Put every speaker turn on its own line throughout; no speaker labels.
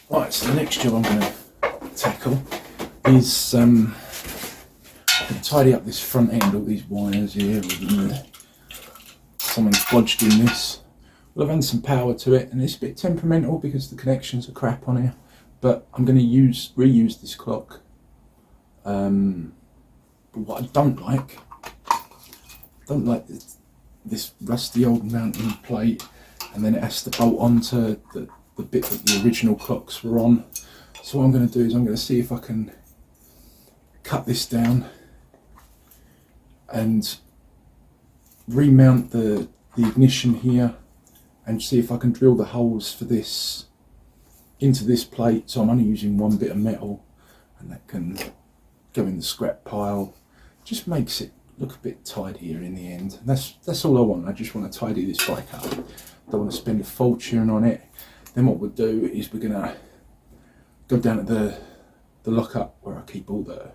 Right, so the next job I'm going to tackle is tidy up this front end, all these wires here. Someone's bodged in this. Well, I've had some power to it, and it's a bit temperamental because the connections are crap on here. But I'm going to reuse this clock. But what I don't like this rusty old mounting plate, and then it has to bolt onto the bit that the original clocks were on. So what I'm going to do is I'm going to see if I can cut this down and remount the ignition here, and see if I can drill the holes for this into this plate, so I'm only using one bit of metal, and that can go in the scrap pile. Just makes it look a bit tidier in the end. And that's all I want. I just want to tidy this bike up. Don't want to spend a fortune on it. Then what we'll do is we're gonna go down to the lockup where I keep all the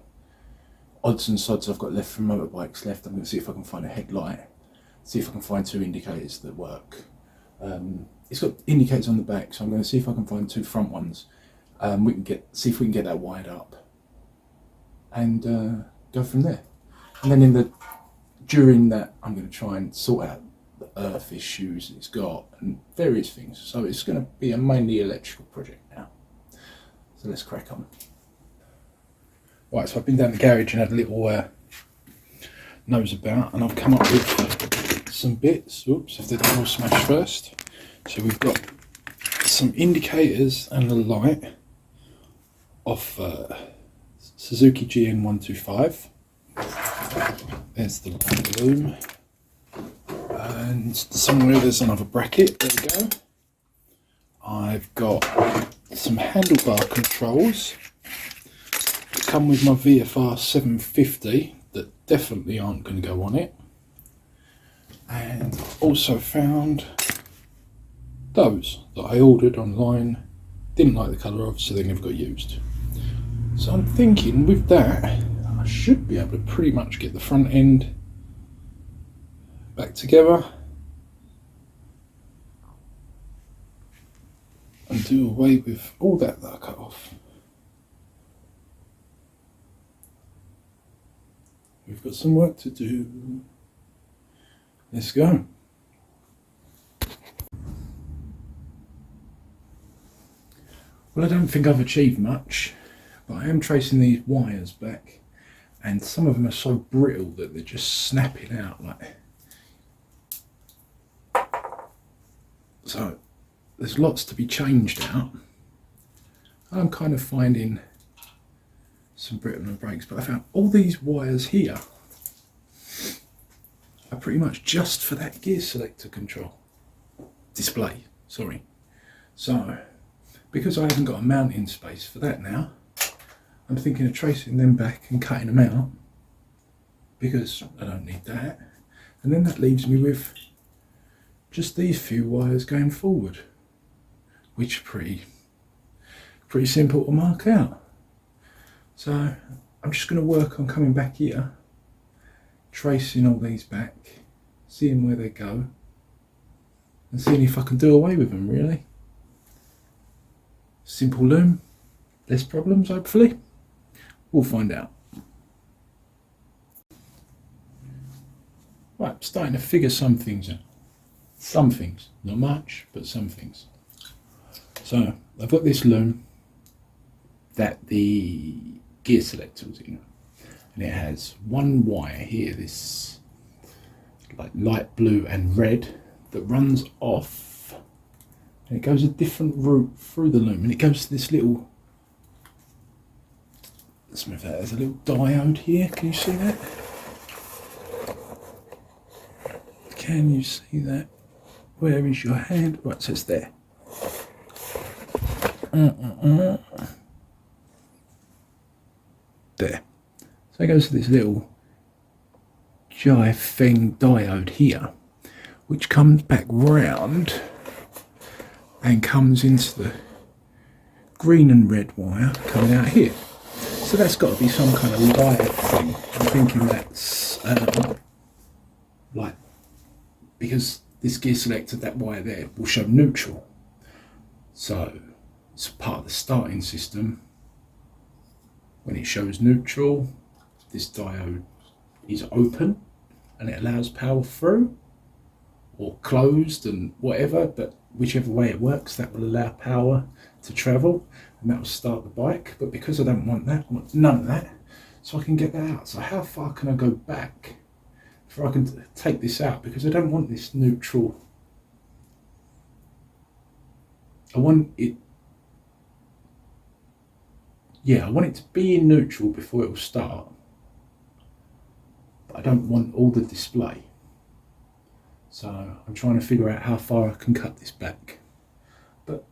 odds and sods I've got left from motorbikes left. I'm going to see if I can find a headlight, see if I can find 2 indicators that work. It's got indicators on the back, so I'm going to see if I can find 2 front ones. We can see if we can get that wired up and go from there. And then during that, I'm going to try and sort out the earth issues it's got and various things. So it's going to be a mainly electrical project now. So let's crack on. Right, so I've been down the garage and had a little nose about, and I've come up with some bits. Oops, if they don't all smash first. So we've got some indicators and a light off Suzuki HN125. There's the light loom, and somewhere there's another bracket. There we go. I've got some handlebar controls that come with my VFR 750 that definitely aren't going to go on it, and also found those that I ordered online, didn't like the colour of, so they never got used. So I'm thinking with that I should be able to pretty much get the front end back together and do away with all that I cut off. We've got some work to do. Let's go. Well, I don't think I've achieved much, but I am tracing these wires back, and some of them are so brittle that they're just snapping out like. So there's lots to be changed out. I'm kind of finding some brittle and breaks, but I found all these wires here are pretty much just for that gear selector display, sorry. So because I haven't got a mounting space for that now, I'm thinking of tracing them back and cutting them out because I don't need that. And then that leaves me with just these few wires going forward, which are pretty simple to mark out. So I'm just going to work on coming back here, tracing all these back, seeing where they go, and seeing if I can do away with them really. Simple loom, less problems hopefully. We'll find out. Right, starting to figure some things out. Some things, not much, but some things. So I've got this loom that the gear selector was in, and it has one wire here, this like light blue and red, that runs off, and it goes a different route through the loom, and it goes to this little, let's move that, there's a little diode here, can you see that? Can you see that? Where is your hand? Right, so it's there. There. So it goes to this little Feng diode here, which comes back round and comes into the green and red wire coming out here. So that's got to be some kind of light thing. I'm thinking that's like, because this gear selector, that wire there, will show neutral. So it's part of the starting system. When it shows neutral, this diode is open and it allows power through, or closed and whatever, but whichever way it works, that will allow power to travel and that will start the bike. But because I don't want that, I want none of that, so I can get that out. So how far can I go back before I can take this out? Because I don't want this neutral. I want it to be in neutral before it will start, but I don't want all the display. So I'm trying to figure out how far I can cut this back. But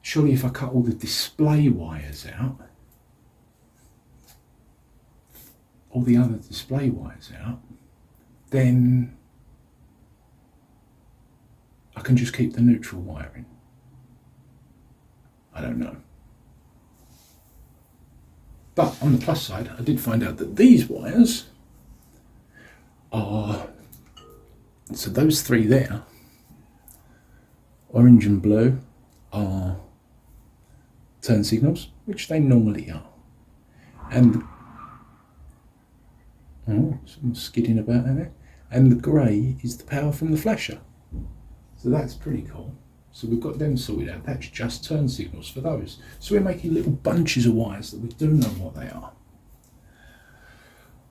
surely if I cut all the display wires out, all the other display wires out, then I can just keep the neutral wiring. I don't know. But on the plus side, I did find out that these wires are, so those three there, orange and blue, are turn signals, which they normally are. And, oh, some skidding about in there. And the grey is the power from the flasher. So that's pretty cool. So we've got them sorted out. That's just turn signals for those. So we're making little bunches of wires that we do know what they are.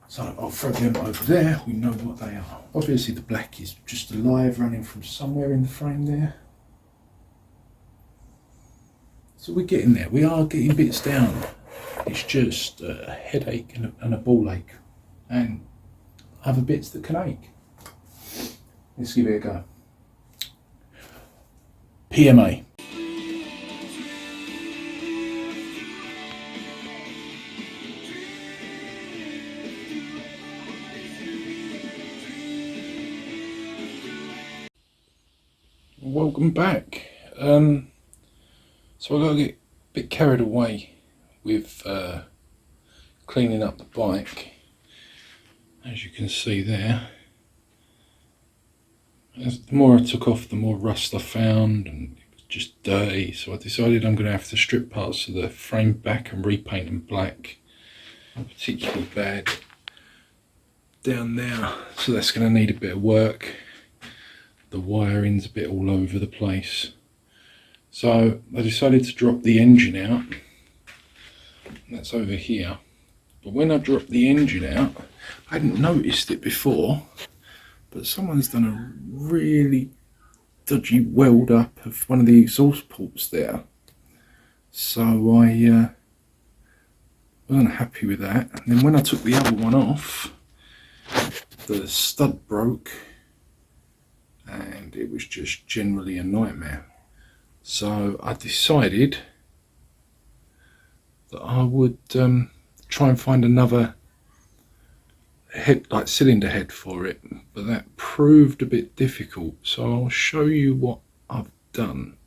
So I'll throw them over there. We know what they are. Obviously the black is just a live running from somewhere in the frame there. So we're getting there. We are getting bits down. It's just a headache and a ball ache. And other bits that can ache. Let's give it a go. PMA. Welcome back. So I got to get a bit carried away with cleaning up the bike. As you can see there, the more I took off, the more rust I found, and it was just dirty. So I decided I'm going to have to strip parts of the frame back and repaint them black. Particularly bad down there, so that's going to need a bit of work. The wiring's a bit all over the place. So I decided to drop the engine out. That's over here. But when I dropped the engine out, I hadn't noticed it before, but someone's done a really dodgy weld up of one of the exhaust ports there. So I wasn't happy with that. And then when I took the other one off, the stud broke and it was just generally a nightmare. So I decided that I would try and find another head, like cylinder head for it, but that proved a bit difficult. So I'll show you what I've done.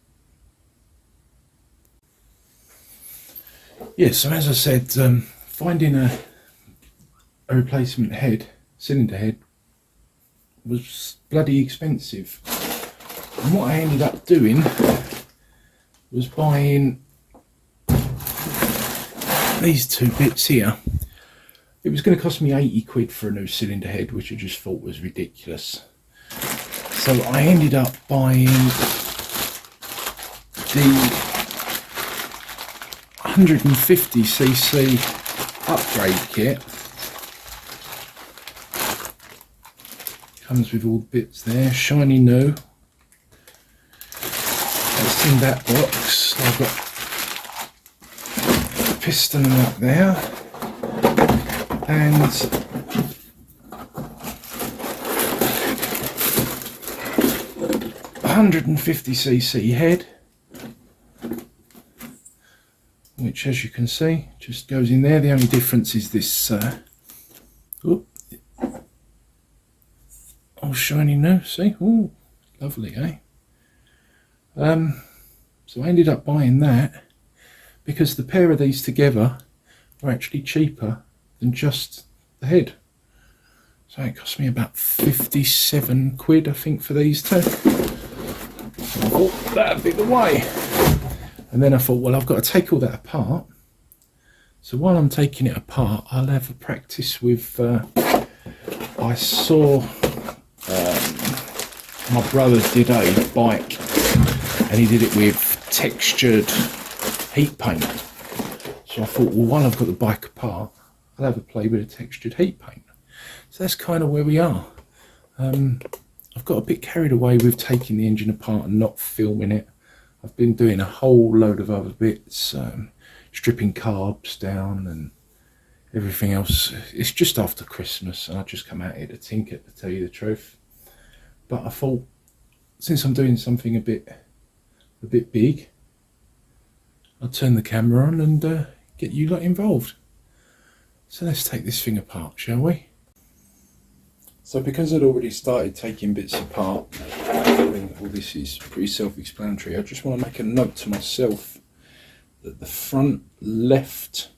Yeah, so as I said, finding a replacement head, cylinder head, was bloody expensive. And what I ended up doing was buying these two bits here. It was going to cost me 80 quid for a new cylinder head, which I just thought was ridiculous. So I ended up buying the 150cc upgrade kit. Comes with all the bits there, shiny new. That's in that box. I've got a piston and that there, and a 150cc head, which, as you can see, just goes in there. The only difference is this all shiny new, see? Ooh, lovely, eh? So I ended up buying that because the pair of these together are actually cheaper than just the head. So it cost me about 57 quid, I think, for these two. So I thought that'd be the way. And then I thought, well, I've got to take all that apart. So while I'm taking it apart, I'll have a practice with, I saw my brother did a bike and he did it with textured heat paint. So I thought, well, while I've got the bike apart, I'll have a play with a textured heat paint. So that's kind of where we are. I've got a bit carried away with taking the engine apart and not filming it. I've been doing a whole load of other bits, stripping carbs down and everything else. It's just after Christmas and I just come out here to tinker, to tell you the truth. But I thought, since I'm doing something a bit big, I'll turn the camera on and get you lot involved. So let's take this thing apart, shall we? So because I'd already started taking bits apart, all this is pretty self-explanatory, I just want to make a note to myself that the front left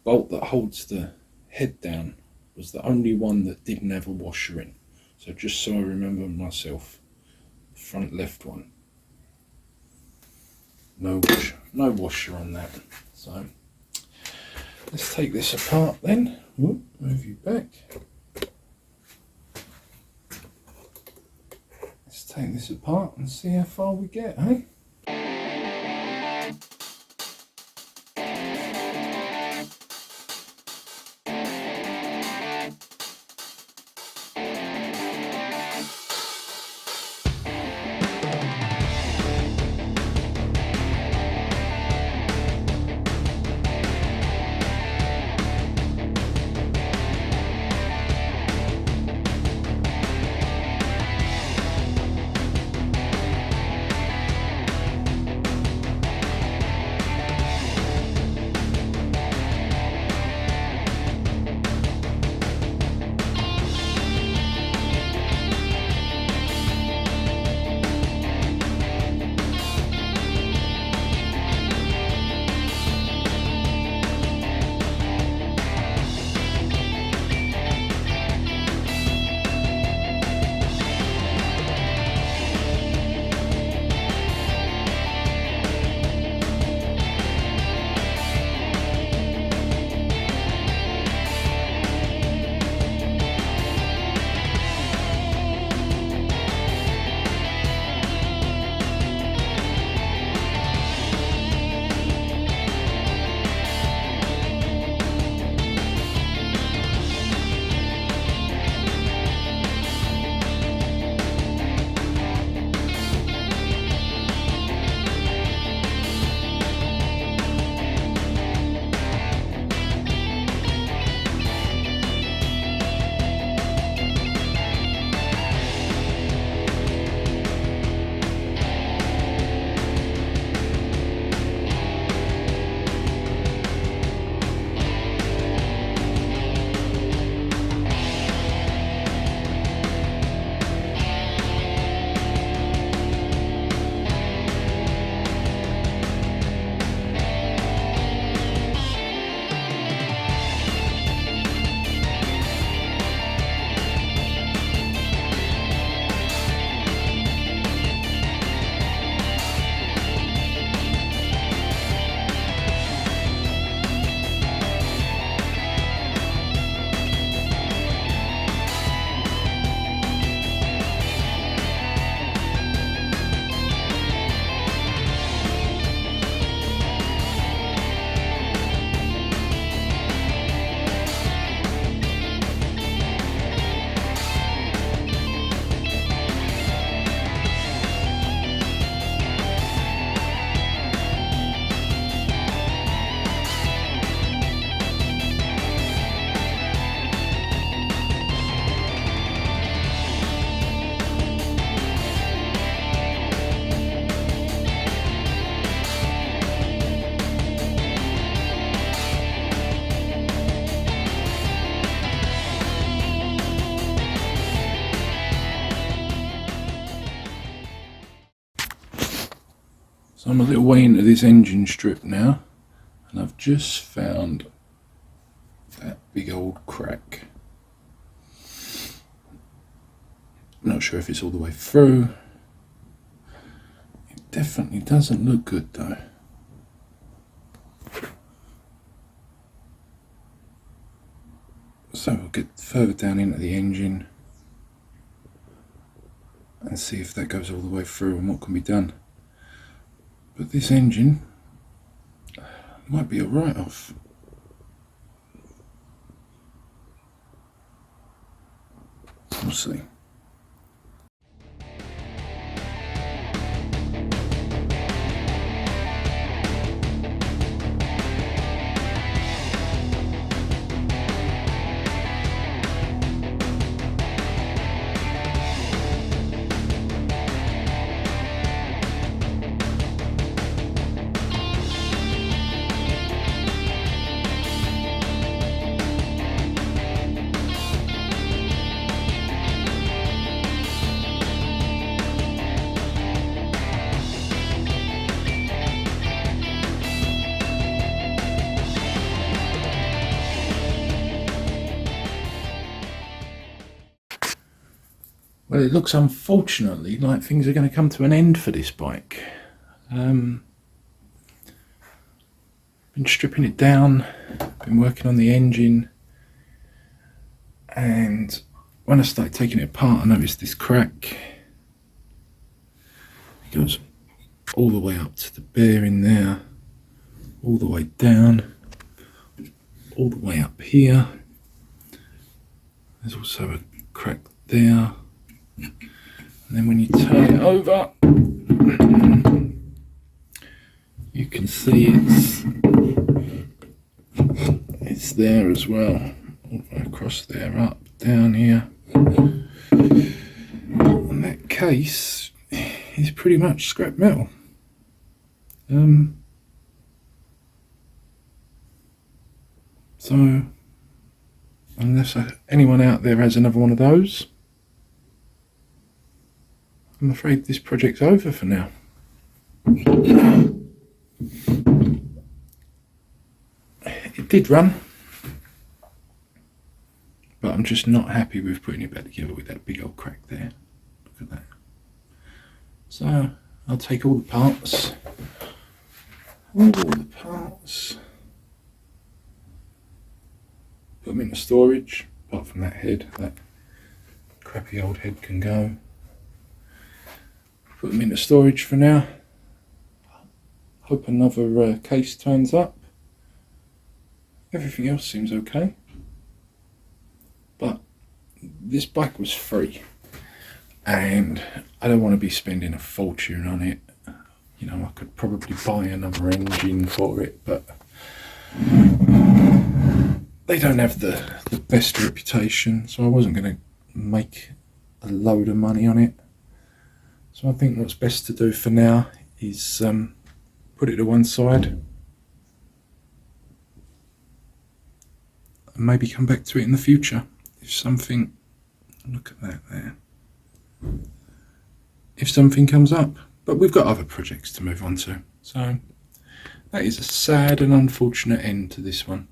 bolt that holds the head down was the only one that didn't have a washer in. So just so I remember myself, the front left one. No washer on that. So let's take this apart then. Whoop, move you back. Let's take this apart and see how far we get, eh? So I'm a little way into this engine strip now, and I've just found that big old crack. I'm not sure if it's all the way through, Definitely doesn't look good though. So we'll get further down into the engine and see if that goes all the way through and what can be done. But this engine might be a write-off. We'll see. Well, it looks unfortunately like things are going to come to an end for this bike. Been stripping it down, been working on the engine, and when I started taking it apart I noticed this crack. It goes all the way up to the bearing there, all the way down, all the way up here. There's also a crack there. And then when you turn it over, you can see it's there as well, all the way across there, up, down here. And that case is pretty much scrap metal. So unless anyone out there has another one of those, I'm afraid this project's over for now. It did run, but I'm just not happy with putting it back together with that big old crack there. Look at that. So I'll take all the parts, put them into storage, apart from that head. That crappy old head can go. Put them into storage for now. Hope another case turns up. Everything else seems okay. But this bike was free. And I don't want to be spending a fortune on it. You know, I could probably buy another engine for it, but they don't have the best reputation, so I wasn't going to make a load of money on it. So I think what's best to do for now is put it to one side and maybe come back to it in the future if something, look at that there, if something comes up. But we've got other projects to move on to, so that is a sad and unfortunate end to this one.